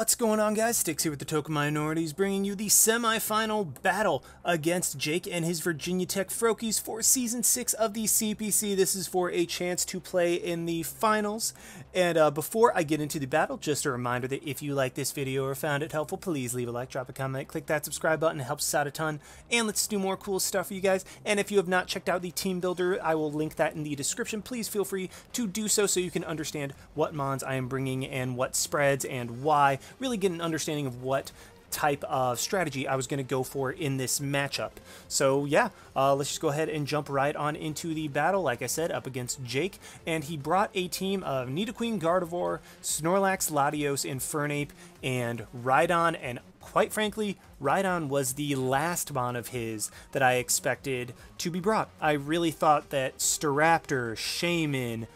What's going on, guys? Styx here with the Token Minorities, bringing you the semi-final battle against Jake and his Virginia Tech Froakies for Season 6 of the CPC. This is for a chance to play in the finals. And before I get into the battle, just a reminder that if you like this video or found it helpful, please leave a like, drop a comment, click that subscribe button. It helps us out a ton. And let's do more cool stuff for you guys. And if you have not checked out the team builder, I will link that in the description. Please feel free to do so you can understand what mons I am bringing and what spreads and why. Really get an understanding of what type of strategy I was going to go for in this matchup. So yeah, let's just go ahead and jump right on into the battle. Like I said, up against Jake, and he brought a team of Nidoqueen, Gardevoir, Snorlax, Latios, Infernape, and Rhydon, and quite frankly, Rhydon was the last mon of his that I expected to be brought. I really thought that Staraptor, Shaman,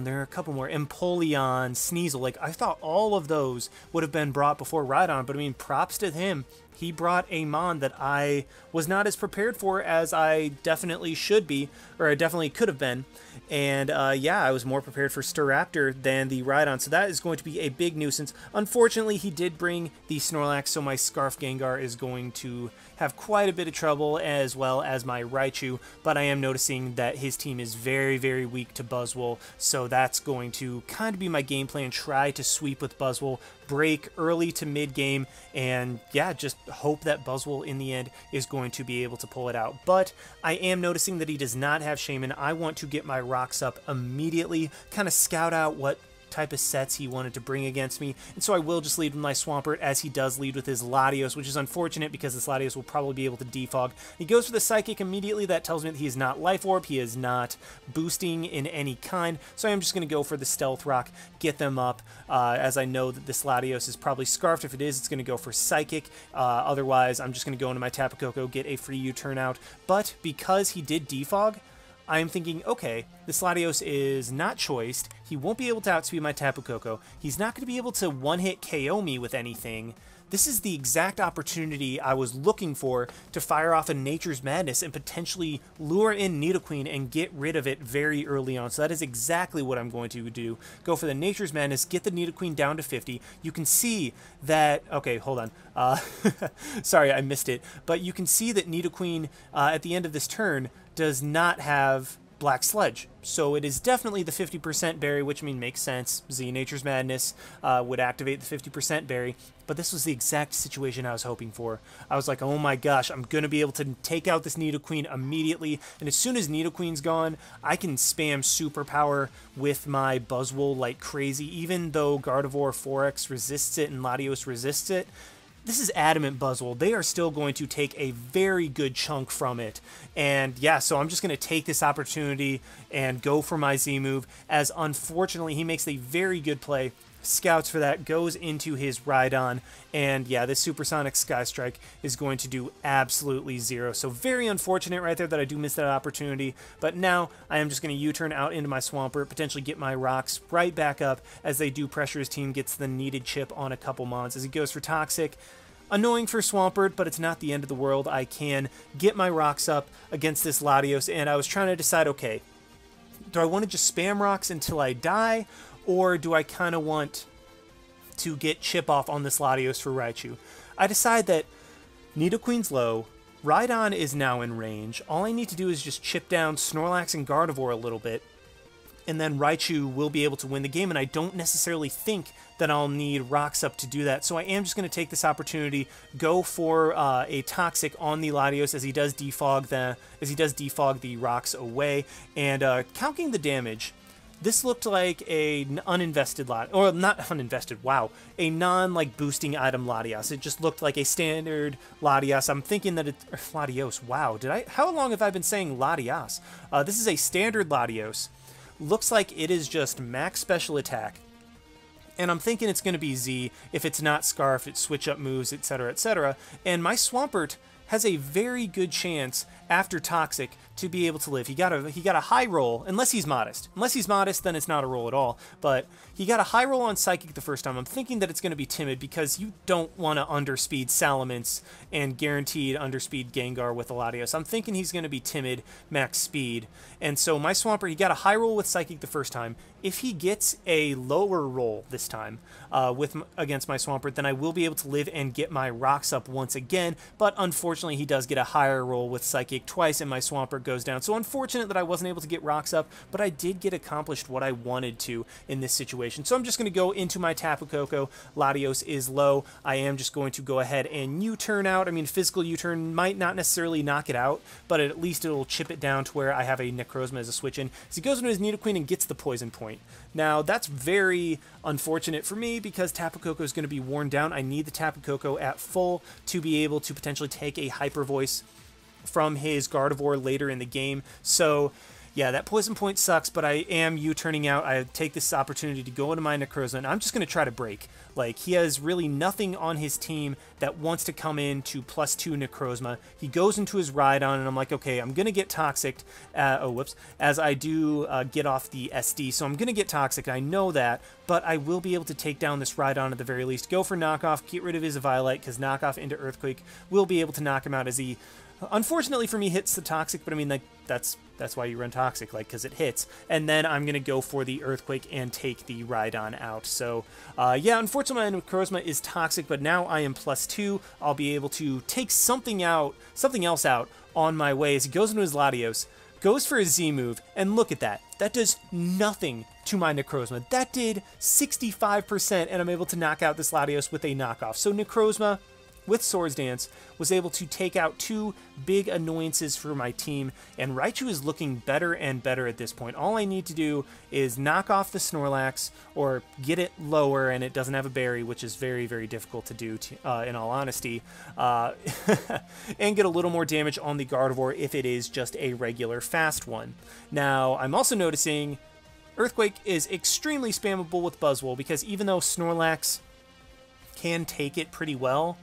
there are a couple more, Empoleon, Sneasel, like I thought all of those would have been brought before Rhydon, but I mean, props to him. He brought a mon that I was not as prepared for as I definitely should be, or I definitely could have been. And yeah, I was more prepared for Staraptor than the Rhydon, so that is going to be a big nuisance. Unfortunately, he did bring the Snorlax, so my Scarf Gengar is going to have quite a bit of trouble, as well as my Raichu, but I am noticing that his team is very, very weak to Buzzwole, so that's going to kind of be my game plan. Try to sweep with Buzzwole, break early to mid-game, and yeah, just hope that Buzzwole in the end is going to be able to pull it out. But I am noticing that he does not have Shaman. I want to get my rocks up immediately, kind of scout out what type of sets he wanted to bring against me, and so I will just lead with my Swampert, as he does lead with his Latios, which is unfortunate because this Latios will probably be able to defog. He goes for the Psychic immediately. That tells me that he is not Life Orb, he is not boosting in any kind, so I'm just going to go for the Stealth Rock, get them up, as I know that this Latios is probably Scarfed. If it is, it's going to go for Psychic. Otherwise, I'm just going to go into my Tapu Koko, get a free U-turn out, but because he did defog, I'm thinking, okay, this Latios is not choiced. He won't be able to outspeed my Tapu Koko. He's not going to be able to one-hit KO me with anything. This is the exact opportunity I was looking for to fire off a Nature's Madness and potentially lure in Nidoqueen and get rid of it very early on. So that is exactly what I'm going to do. Go for the Nature's Madness, get the Nidoqueen down to 50. You can see that... Okay, hold on. Sorry, I missed it. But you can see that Nidoqueen, at the end of this turn, does not have Black Sludge. So it is definitely the 50% berry, which makes sense. Z Nature's Madness would activate the 50% berry, but this was the exact situation I was hoping for. I was like, oh my gosh, I'm going to be able to take out this Nidoqueen immediately, and as soon as Nidoqueen's gone, I can spam Superpower with my Buzzwole like crazy, even though Gardevoir 4X resists it and Latios resists it. This is adamant Buzzwole. They are still going to take a very good chunk from it. And yeah, so I'm just going to take this opportunity and go for my Z move, as unfortunately he makes a very good play, scouts for that, goes into his Rhydon, and yeah, this Supersonic Sky Strike is going to do absolutely zero. So very unfortunate right there that I do miss that opportunity, but now I am just going to U-turn out into my Swampert, potentially get my rocks right back up as they do pressure his team, gets the needed chip on a couple mons as he goes for Toxic. Annoying for Swampert, but it's not the end of the world. I can get my rocks up against this Latios, and I was trying to decide, okay, do I want to just spam rocks until I die, or do I kind of want to get chip off on this Latios for Raichu? I decide that Nidoqueen's low, Rhydon is now in range. All I need to do is just chip down Snorlax and Gardevoir a little bit, and then Raichu will be able to win the game, and I don't necessarily think that I'll need rocks up to do that. So I am just going to take this opportunity, go for a Toxic on the Latios as he does defog the rocks away, and counting the damage. This looked like a uninvested lot, or not uninvested, wow, a non-like boosting item Latios. It just looked like a standard Latios. I'm thinking that it's Latios. Wow, how long have I been saying Latios? This is a standard Latios. Looks like it is just max special attack. And I'm thinking it's going to be Z. If it's not Scarf, it's switch up moves, etc., etc. And my Swampert has a very good chance after Toxic to be able to live. He got a high roll, unless he's modest. Unless he's modest, then it's not a roll at all. But he got a high roll on Psychic the first time. I'm thinking that it's going to be Timid because you don't want to underspeed Salamence and guaranteed underspeed Gengar with Latios. I'm thinking he's going to be Timid, max speed. And so my Swampert, he got a high roll with Psychic the first time. If he gets a lower roll this time against my Swampert, then I will be able to live and get my rocks up once again. But unfortunately, he does get a higher roll with Psychic twice, and my Swampert goes down. So unfortunate that I wasn't able to get rocks up, but I did get accomplished what I wanted to in this situation. So I'm just going to go into my Tapu Koko. Latios is low. I am just going to go ahead and U-turn out. I mean, physical U-turn might not necessarily knock it out, but at least it'll chip it down to where I have a Necrozma as a switch in. So he goes into his Nidoqueen and gets the poison point. Now, that's very unfortunate for me because Tapu Koko is going to be worn down. I need the Tapu Koko at full to be able to potentially take a Hyper Voice from his Gardevoir later in the game. So, yeah, that poison point sucks, but I am U-turning out. I take this opportunity to go into my Necrozma, and I'm just going to try to break. Like, he has really nothing on his team that wants to come in to +2 Necrozma. He goes into his Rhydon, and I'm like, okay, I'm going to get Toxic, as I do get off the SD, so I'm going to get Toxic, I know that, but I will be able to take down this Rhydon at the very least. Go for Knockoff, get rid of his Violet, because Knockoff into Earthquake will be able to knock him out as he, unfortunately for me, hits the Toxic, but I mean, like, that's why you run Toxic, like, because it hits. And then I'm going to go for the Earthquake and take the Rhydon out. So, yeah, unfortunately, my Necrozma is Toxic, but now I am +2. I'll be able to take something else out on my way as he goes into his Latios, goes for his Z move, and look at that. That does nothing to my Necrozma. That did 65%, and I'm able to knock out this Latios with a knockoff. So Necrozma, with Swords Dance, was able to take out 2 big annoyances for my team, and Raichu is looking better and better at this point. All I need to do is knock off the Snorlax, or get it lower and it doesn't have a berry, which is very, very difficult to do, in all honesty, and get a little more damage on the Gardevoir if it is just a regular fast one. Now, I'm also noticing Earthquake is extremely spammable with Buzzwole, because even though Snorlax can take it pretty well,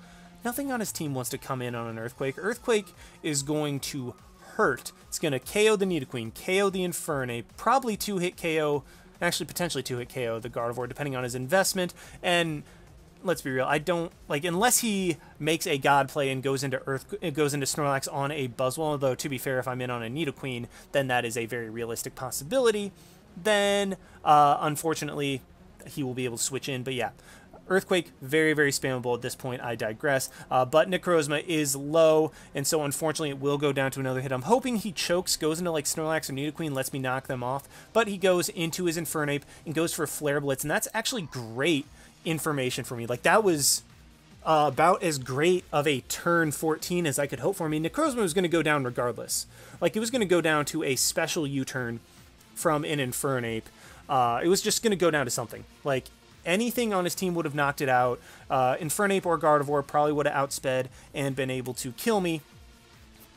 nothing on his team wants to come in on an Earthquake. Earthquake is going to hurt. It's going to KO the Nidoqueen, KO the Infernape, probably 2-hit KO, actually potentially 2-hit KO the Gardevoir, depending on his investment. And let's be real, I don't, like, unless he makes a God play and goes into Snorlax on a Buzzwole, although to be fair, if I'm in on a Nidoqueen, then that is a very realistic possibility. Then, unfortunately, he will be able to switch in. But yeah, Earthquake, very, very spammable at this point. I digress. But Necrozma is low, and so unfortunately it will go down to another hit. I'm hoping he chokes, goes into like Snorlax or Nidoqueen, lets me knock them off, but he goes into his Infernape and goes for Flare Blitz, and that's actually great information for me. Like, that was about as great of a turn 14 as I could hope for. I mean, Necrozma was going to go down regardless. Like, it was going to go down to a special U-turn from an Infernape. It was just going to go down to something. Like, anything on his team would have knocked it out. Infernape or Gardevoir probably would have outsped and been able to kill me.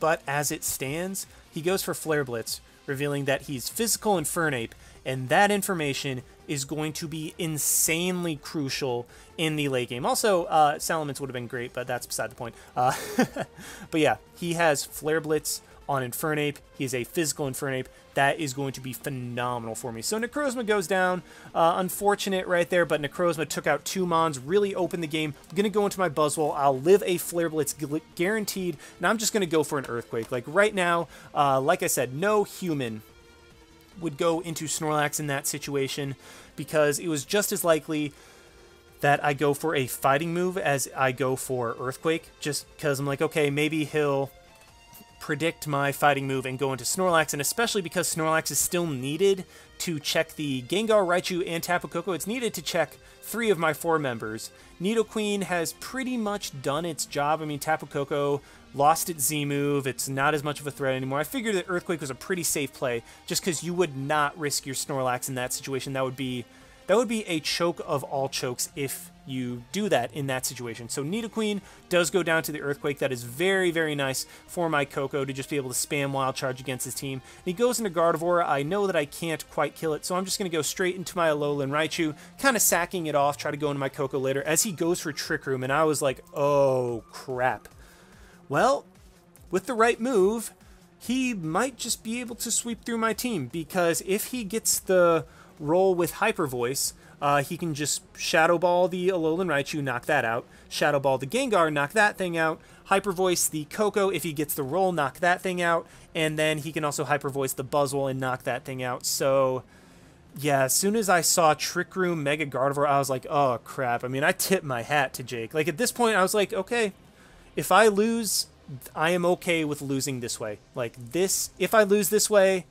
But as it stands, he goes for Flare Blitz, revealing that he's physical Infernape, and that information is going to be insanely crucial in the late game. Also, Salamence would have been great, but that's beside the point. But yeah, he has Flare Blitz on Infernape. He is a physical Infernape. That is going to be phenomenal for me. So Necrozma goes down. Unfortunate right there, but Necrozma took out 2 Mons, really opened the game. I'm going to go into my Buzzwole. I'll live a Flare Blitz guaranteed, and I'm just going to go for an Earthquake. Like, right now, like I said, no human would go into Snorlax in that situation, because it was just as likely that I go for a fighting move as I go for Earthquake, just because I'm like, okay, maybe he'll predict my fighting move and go into Snorlax, and especially because Snorlax is still needed to check the Gengar, Raichu, and Tapu Koko. It's needed to check 3 of my 4 members. Nidoqueen has pretty much done its job. I mean, Tapu Koko lost its Z move. It's not as much of a threat anymore. I figured that Earthquake was a pretty safe play, just because you would not risk your Snorlax in that situation. That would be a choke of all chokes if you do that in that situation. So Nidoqueen does go down to the Earthquake. That is very, very nice for my Koko to just be able to spam Wild Charge against his team. And he goes into Gardevoir. I know that I can't quite kill it, so I'm just going to go straight into my Alolan Raichu, kind of sacking it off, try to go into my Koko later, as he goes for Trick Room, and I was like, oh, crap. Well, with the right move, he might just be able to sweep through my team, because if he gets the roll with Hyper Voice, he can just Shadow Ball the Alolan Raichu, knock that out. Shadow Ball the Gengar, knock that thing out. Hyper Voice the Koko, if he gets the roll, knock that thing out. And then he can also Hyper Voice the Buzzwole and knock that thing out. So, yeah, as soon as I saw Trick Room, Mega Gardevoir, I was like, oh, crap. I mean, I tipped my hat to Jake. Like, at this point, I was like, okay, if I lose, I am okay with losing this way. Like, this, if I lose this way,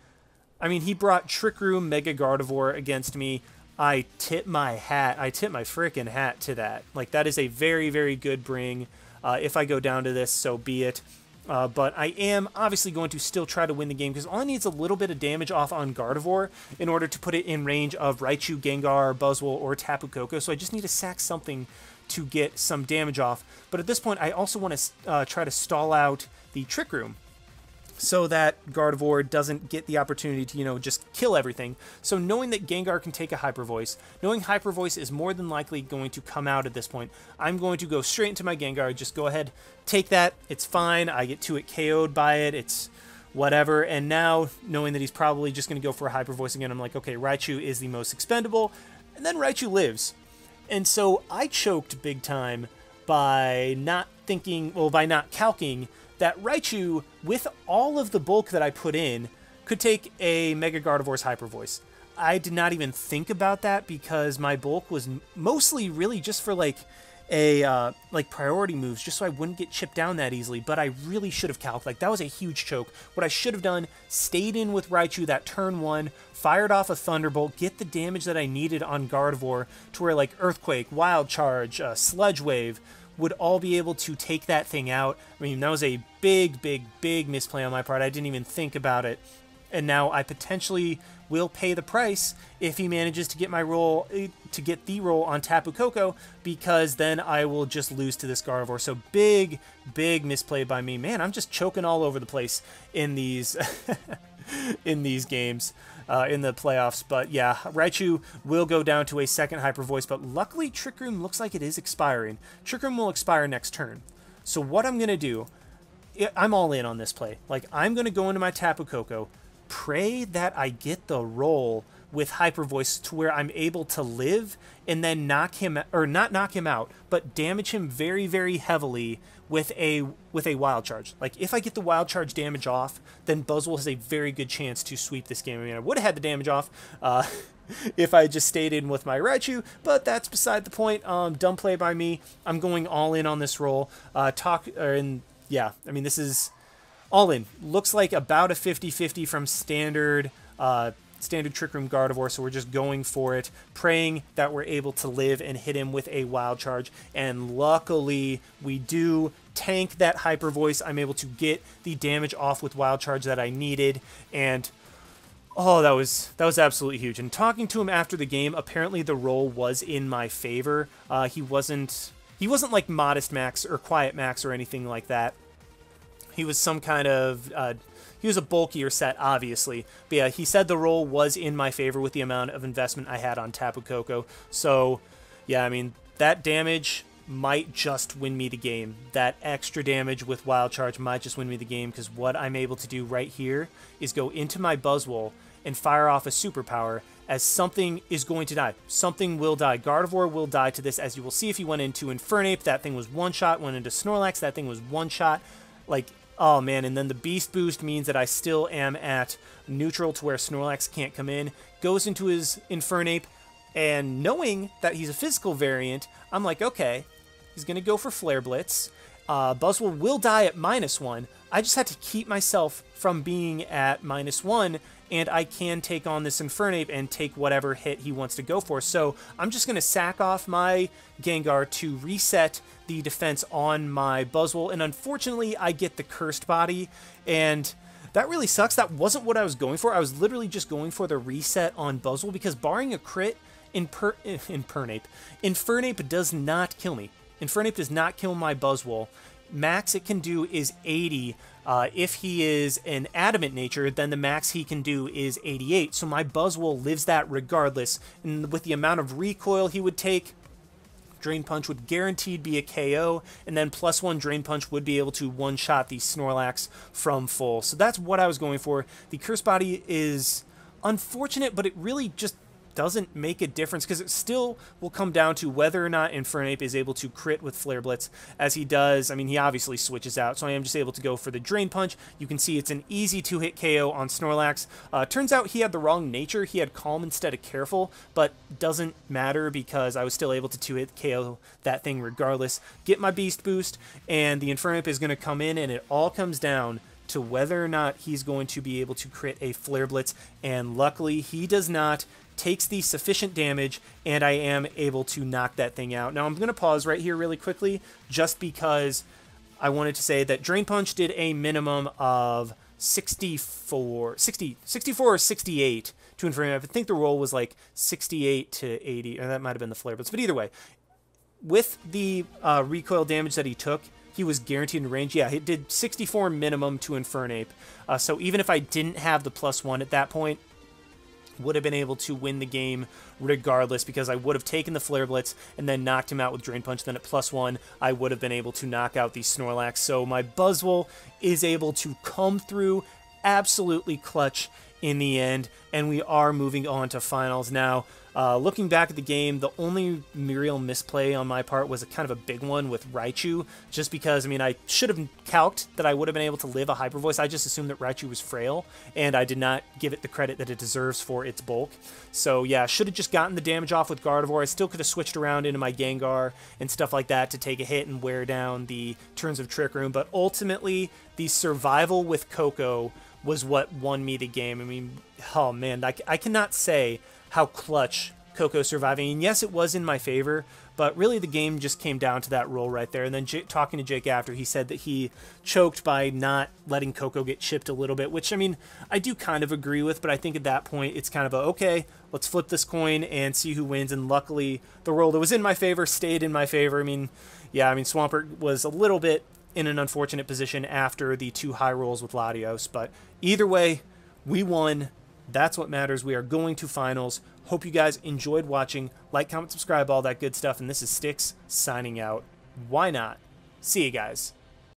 I mean, he brought Trick Room, Mega Gardevoir against me. I tip my hat. I tip my freaking hat to that. Like, that is a very, very good bring. If I go down to this, so be it. But I am obviously going to still try to win the game, because all I need is a little bit of damage off on Gardevoir in order to put it in range of Raichu, Gengar, Buzzwole, or Tapu Koko. So I just need to sack something to get some damage off. But at this point, I also want to try to stall out the Trick Room, so that Gardevoir doesn't get the opportunity to, you know, just kill everything. So knowing that Gengar can take a Hyper Voice, knowing Hyper Voice is more than likely going to come out at this point, I'm going to go straight into my Gengar. Just go ahead, take that. It's fine. I get to it KO'd by it. It's whatever. And now, knowing that he's probably just going to go for a Hyper Voice again, I'm like, okay, Raichu is the most expendable. And then Raichu lives. And so I choked big time by not thinking, well, by not calcing that Raichu, with all of the bulk that I put in, could take a Mega Gardevoir's Hyper Voice. I did not even think about that, because my bulk was mostly really just for like a priority moves, just so I wouldn't get chipped down that easily. But I really should have calced. Like, that was a huge choke. What I should have done, stayed in with Raichu that turn 1, fired off a Thunderbolt, get the damage that I needed on Gardevoir to where like Earthquake, Wild Charge, Sludge Wave would all be able to take that thing out. I mean, that was a big, big, big misplay on my part. I didn't even think about it. And now I potentially will pay the price if he manages to get my roll, to get the roll on Tapu Koko, because then I will just lose to this Gardevoir. So big, big misplay by me. Man, I'm just choking all over the place in these in these games. In the playoffs. But yeah, Raichu will go down to a second Hyper Voice, but luckily Trick Room looks like it is expiring. Trick Room will expire next turn. So what I'm going to do, I'm all in on this play. Like, I'm going to go into my Tapu Koko, pray that I get the roll with Hyper Voice to where I'm able to live, and then knock him, or not knock him out, but damage him very, very heavily with a Wild Charge. Like, if I get the Wild Charge damage off, then Buzzwole has a very good chance to sweep this game. I mean, I would have had the damage off if I just stayed in with my Raichu, but that's beside the point. Dumb play by me. I'm going all in on this roll. Yeah, I mean, this is all in. Looks like about a 50-50 from standard Trick Room Gardevoir, so we're just going for it, praying that we're able to live and hit him with a Wild Charge, and luckily we do tank that Hyper Voice. I'm able to get the damage off with Wild Charge that I needed, and oh, that was absolutely huge. And talking to him after the game, apparently the roll was in my favor. He wasn't like Modest Max or Quiet Max or anything like that. He was some kind of he was a bulkier set, obviously. But yeah, he said the roll was in my favor with the amount of investment I had on Tapu Koko. So, yeah, I mean, that damage might just win me the game. That extra damage with Wild Charge might just win me the game, because what I'm able to do right here is go into my Buzzwole and fire off a superpower, as something is going to die. Something will die. Gardevoir will die to this, as you will see if he went into Infernape. That thing was one shot. Went into Snorlax. That thing was one shot. Like, oh man, and then the Beast Boost means that I still am at neutral to where Snorlax can't come in. Goes into his Infernape, and knowing that he's a physical variant, I'm like, okay, he's going to go for Flare Blitz. Buzzwole will die at -1. I just had to keep myself from being at -1, and I can take on this Infernape and take whatever hit he wants to go for. So I'm just going to sack off my Gengar to reset the defense on my Buzzwole, and unfortunately I get the Cursed Body, and that really sucks. That wasn't what I was going for. I was literally just going for the reset on Buzzwole, because barring a crit, Infernape does not kill me. Infernape does not kill my Buzzwole. Max it can do is 80. If he is an adamant nature, then the max he can do is 88. So my Buzzwole lives that regardless. And with the amount of recoil he would take, Drain Punch would guaranteed be a KO, and then +1 Drain Punch would be able to one-shot the Snorlax from full. So that's what I was going for. The Curse Body is unfortunate, but it really just doesn't make a difference because it still will come down to whether or not Infernape is able to crit with Flare Blitz. As he does, I mean, he obviously switches out, so I am just able to go for the Drain Punch. You can see it's an easy 2-hit KO on Snorlax. Turns out he had the wrong nature. He had Calm instead of Careful, but doesn't matter because I was still able to 2-hit KO that thing regardless. Get my Beast Boost, and the Infernape is going to come in, and it all comes down to whether or not he's going to be able to crit a Flare Blitz, and luckily he does not. Takes the sufficient damage, and I am able to knock that thing out. Now, I'm going to pause right here really quickly, just because I wanted to say that Drain Punch did a minimum of 64 or 68 to Infernape. I think the roll was like 68 to 80, or that might have been the Flare Blitz, but either way, with the recoil damage that he took, he was guaranteed in range. Yeah, he did 64 minimum to Infernape, so even if I didn't have the +1 at that point, would have been able to win the game regardless, because I would have taken the Flare Blitz and then knocked him out with Drain Punch. Then at +1, I would have been able to knock out the Snorlax. So my Buzzwole is able to come through absolutely clutch in the end, and we are moving on to finals now. Looking back at the game, the only real misplay on my part was a kind of a big one with Raichu, just because, I mean, I should have calced that I would have been able to live a Hyper Voice. I just assumed that Raichu was frail, and I did not give it the credit that it deserves for its bulk. So yeah, should have just gotten the damage off with Gardevoir. I still could have switched around into my Gengar and stuff like that to take a hit and wear down the turns of Trick Room, but ultimately, the survival with Koko was what won me the game. I mean, oh man, I cannot say how clutch Koko surviving. And yes, it was in my favor, but really the game just came down to that roll right there. And then talking to Jake after, he said that he choked by not letting Koko get chipped a little bit, which, I mean, I do kind of agree with, but I think at that point it's kind of a, okay, let's flip this coin and see who wins. And luckily, the roll that was in my favor stayed in my favor. I mean, yeah, I mean, Swampert was a little bit in an unfortunate position after the 2 high rolls with Latios, but either way, we won. That's what matters. We are going to finals. Hope you guys enjoyed watching. Like, comment, subscribe, all that good stuff. And this is Styx signing out. Why not? See you guys.